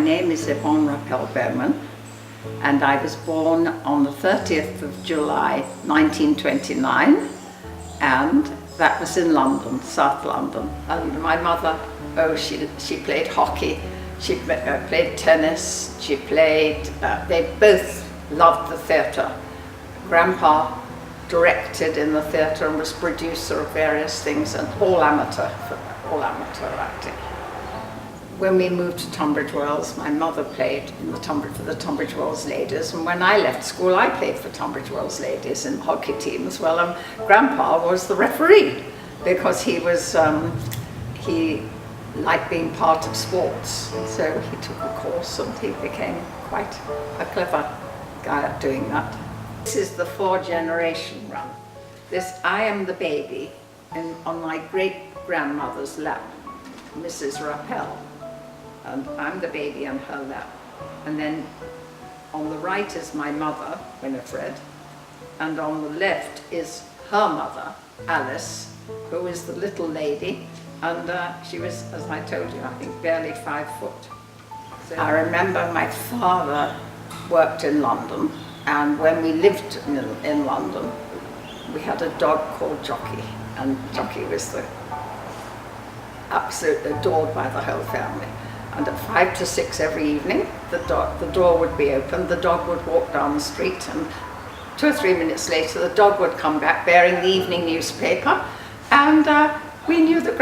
name is Yvonne Bowmen, and I was born on the 30th of July 1929, and that was in London, South London. And my mother, she played hockey, she played tennis, they both loved the theatre. Grandpa directed in the theatre and was producer of various things, and all amateur acting. When we moved to Tunbridge Wells, my mother played for the Tunbridge Wells Ladies, and when I left school I played for Tunbridge Wells Ladies in hockey team as well, and Grandpa was the referee because he liked being part of sports, so he took a course and he became quite a clever guy at doing that. This is the 4-generation run. I am the baby on my great-grandmother's lap, Mrs. Rappel. And I'm the baby on her lap. And then on the right is my mother, Winifred, and on the left is her mother, Alice, who is the little lady, and she was, as I told you, I think barely 5 foot. So I remember my father worked in London, and when we lived in London, we had a dog called Jockey, and Jockey was absolutely adored by the whole family. And at 5 to 6 every evening, the door would be open, the dog would walk down the street, and 2 or 3 minutes later the dog would come back bearing the evening newspaper, and we knew that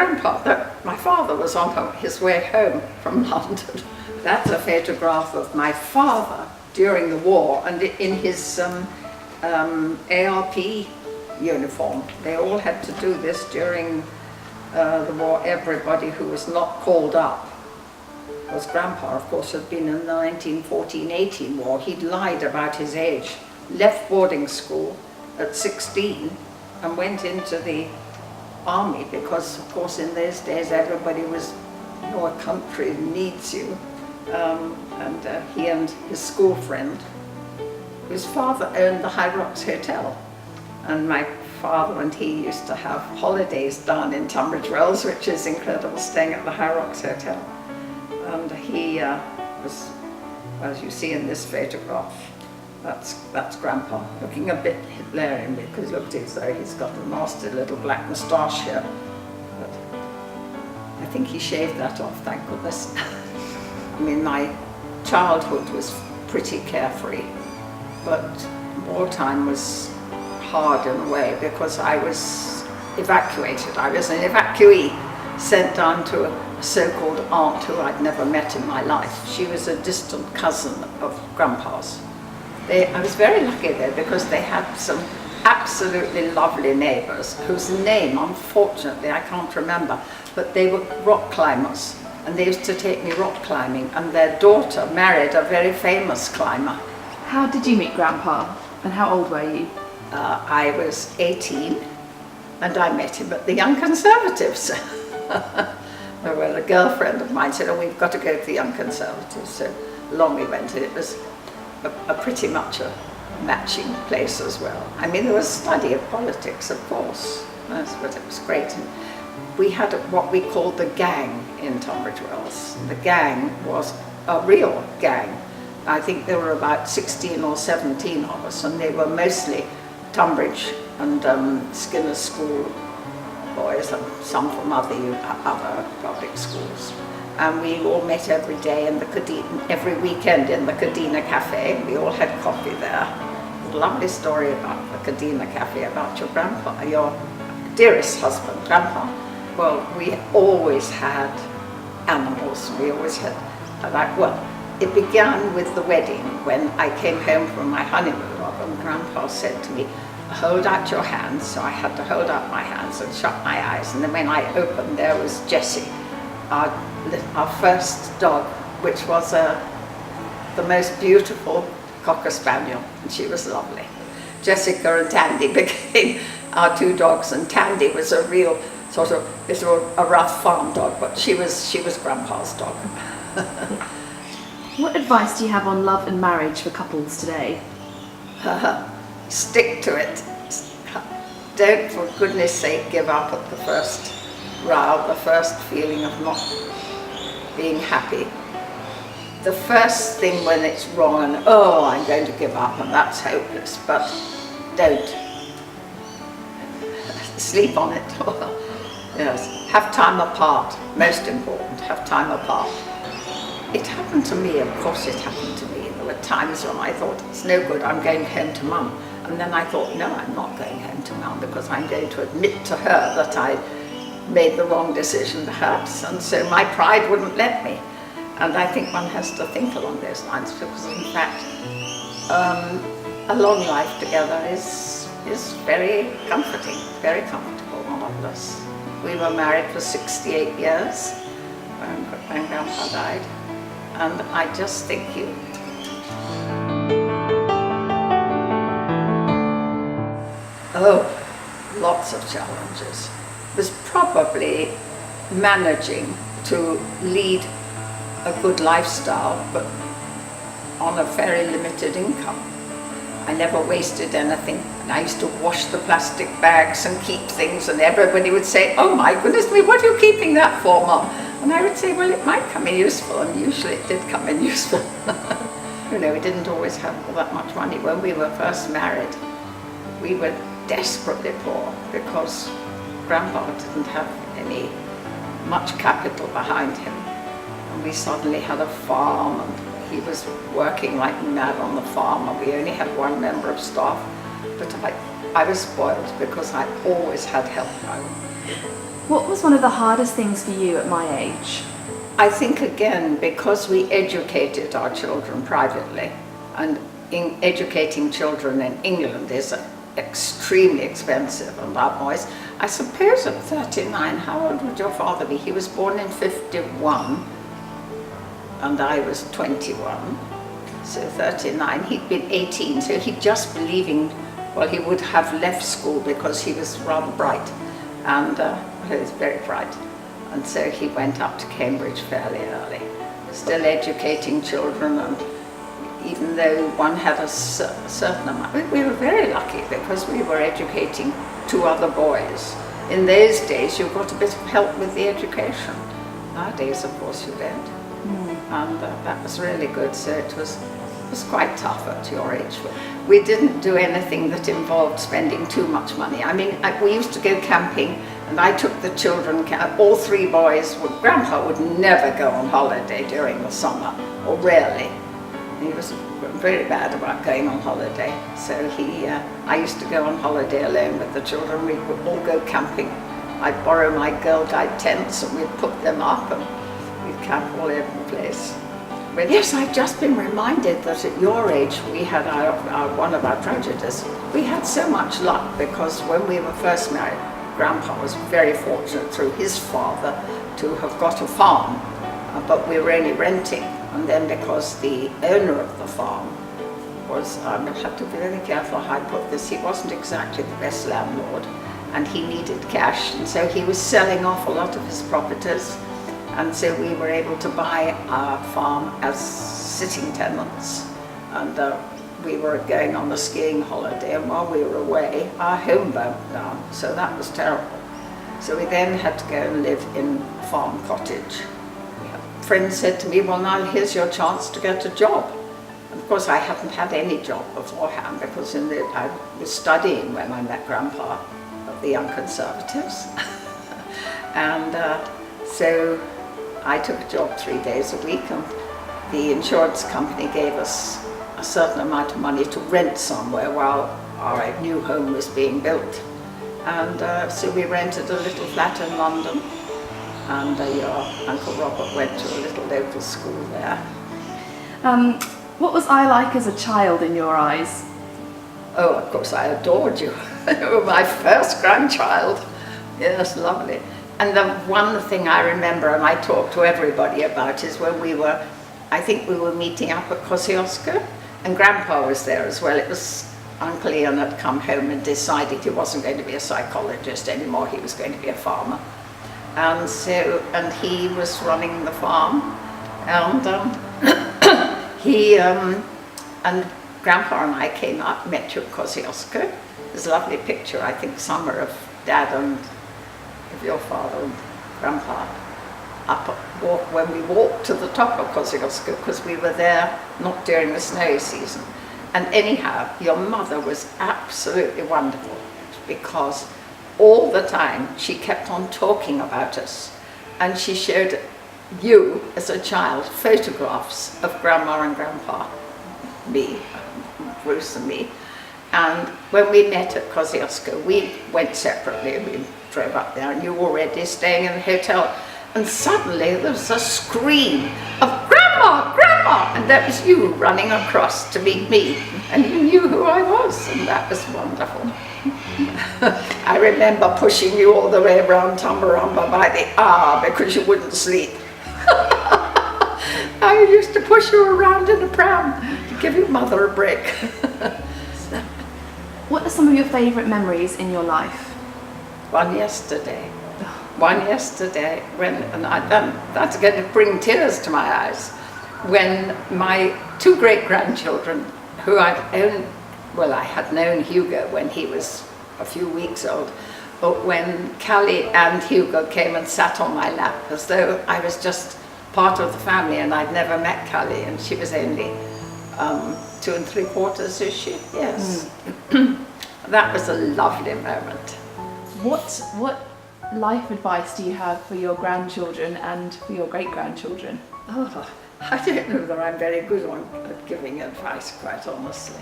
my father was on his way home from London. That's a photograph of my father during the war, and in his ARP uniform. They all had to do this during the war, everybody who was not called up. Because Grandpa, of course, had been in the 1914-18 war. He'd lied about his age, left boarding school at 16 and went into the army because, of course, in those days everybody was, your country needs you. He and his school friend, whose father owned the High Rocks Hotel. And my father and he used to have holidays down in Tunbridge Wells, which is incredible, staying at the High Rocks Hotel. And he was, as you see in this photograph, that's Grandpa, looking a bit Hitlerian because it looked as though he's got a nasty little black moustache here. But I think he shaved that off, thank goodness. I mean, my childhood was pretty carefree, but wartime was hard in a way because I was evacuated. I was an evacuee sent down to a so-called aunt who I'd never met in my life. She was a distant cousin of Grandpa's. I was very lucky there because they had some absolutely lovely neighbours whose name, unfortunately, I can't remember, but they were rock climbers, and they used to take me rock climbing, and their daughter married a very famous climber. How did you meet Grandpa, and how old were you? I was 18, and I met him at the Young Conservatives. Well, a girlfriend of mine said, "Oh, we've got to go to the Young Conservatives." So along we went, and it was pretty much a matching place as well. I mean, there was study of politics, of course, but it was great. And we had what we called the gang in Tunbridge Wells. The gang was a real gang. I think there were about 16 or 17 of us, and they were mostly Tunbridge and Skinner's School boys, and some from other public schools. And we all met every day in the every weekend in the Cadena Cafe. We all had coffee there. A lovely story about the Cadena Cafe, about your grandpa, your dearest husband, Grandpa. Well, we always had animals. We always had, it began with the wedding when I came home from my honeymoon, and Grandpa said to me, "Hold out your hands." So I had to hold out my hands and shut my eyes, and then when I opened, there was Jessie, our first dog, which was the most beautiful Cocker Spaniel, and she was lovely. Jessica and Tandy became our 2 dogs, and Tandy was a real sort of a rough farm dog, but she was Grandpa's dog. What advice do you have on love and marriage for couples today? Stick to it. Don't, for goodness sake, give up at the first row, the first feeling of not being happy. the first thing when it's wrong and, oh, I'm going to give up and that's hopeless, but don't. Sleep on it. Yes, have time apart, most important, have time apart. It happened to me, of course it happened to me. There were times when I thought, it's no good, I'm going home to Mum. And then I thought, no, I'm not going home to Mum because I'm going to admit to her that I made the wrong decision perhaps, and so my pride wouldn't let me. And I think one has to think along those lines because in fact a long life together is very comforting, very comfortable, marvellous. We were married for 68 years when Grandpa died, and I just think lots of challenges. It was probably managing to lead a good lifestyle, but on a very limited income. I never wasted anything. And I used to wash the plastic bags and keep things, and everybody would say, oh my goodness me, what are you keeping that for, Mum? And I would say, well, it might come in useful, and usually it did come in useful. You know, we didn't always have all that much money. When we were first married, we were desperately poor because Grandpa didn't have much capital behind him. And we suddenly had a farm, and he was working like mad on the farm, and we only had one member of staff. But I was spoiled because I always had help. What was one of the hardest things for you at my age? I think again, because we educated our children privately, and educating children in England is extremely expensive, and our boys, I suppose at 39, how old would your father be? He was born in 51 and I was 21, so 39, he'd been 18, so he'd just been leaving. Well, he would have left school because he was rather bright, and he was very bright, and so he went up to Cambridge fairly early, still educating children. And even though one had a certain amount, we were very lucky because we were educating 2 other boys. In those days, you got a bit of help with the education. Nowadays, of course, you don't. And that was really good. So it was quite tough at your age. We didn't do anything that involved spending too much money. I mean, we used to go camping, and I took the children, all 3 boys. Grandpa would never go on holiday during the summer, or rarely. He was very bad about going on holiday. So I used to go on holiday alone with the children. We would all go camping. I'd borrow my Girl Guide tents, and we'd put them up, and we'd camp all over the place. But yes, I've just been reminded that at your age we had one of our tragedies. We had so much luck because when we were first married, Grandpa was very fortunate through his father to have got a farm, but we were only renting. And then because the owner of the farm was, I have to be very careful how I put this, he wasn't exactly the best landlord, and he needed cash, and so he was selling off a lot of his properties. And so we were able to buy our farm as sitting tenants, and we were going on a skiing holiday, and while we were away, our home burnt down, so that was terrible. So we then had to go and live in a farm cottage. A friend said to me, well, now here's your chance to get a job. And of course, I hadn't had any job beforehand because I was studying when I met Grandpa of the Young Conservatives. And so I took a job 3 days a week, and the insurance company gave us a certain amount of money to rent somewhere while our new home was being built. And so we rented a little flat in London, and your Uncle Robert went to a little local school there. What was I like as a child in your eyes? Oh, of course, I adored you. You were my first grandchild. Yes, lovely. And the one thing I remember, and I talk to everybody about, is when I think we were meeting up at Kosciuszko, and Grandpa was there as well. It was Uncle Ian had come home and decided he wasn't going to be a psychologist anymore, he was going to be a farmer. And he was running the farm, and and Grandpa and I came up, met you at Kosciuszko. There's a lovely picture, I think, somewhere of Dad and of your father and Grandpa. when we walked to the top of Kosciuszko, because we were there not during the snowy season. And anyhow, your mother was absolutely wonderful, because all the time she kept on talking about us, and she showed you as a child photographs of Grandma and Grandpa, me, Bruce and me. And when we met at Kosciuszko, we went separately. We drove up there, and you were already staying in the hotel. And suddenly there was a scream of "Grandma, Grandma!" And that was you running across to meet me. And you knew who I was, and that was wonderful. I remember pushing you all the way around Tumbarumba by the hour because you wouldn't sleep. I used to push you around in a pram to give your mother a break. What are some of your favourite memories in your life? One yesterday, that's going to bring tears to my eyes, when my two great-grandchildren, who I had known Hugo when he was a few weeks old, but when Callie and Hugo came and sat on my lap as though I was just part of the family, and I'd never met Callie, and she was only 2 3/4, is she? Yes. That was a lovely moment. What life advice do you have for your grandchildren and for your great-grandchildren? Oh, I don't know that I'm very good at giving advice, quite honestly.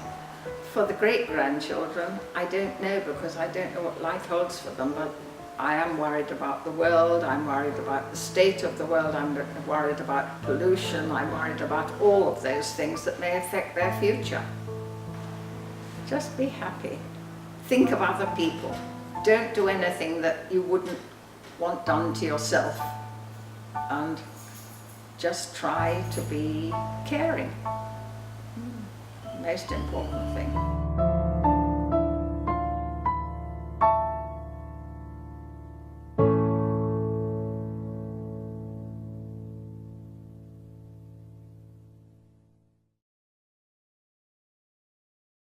For the great-grandchildren, I don't know, because I don't know what life holds for them, but I am worried about the world, I'm worried about the state of the world, I'm worried about pollution, I'm worried about all of those things that may affect their future. Just be happy. Think of other people. Don't do anything that you wouldn't want done to yourself. And just try to be caring. Most important thing.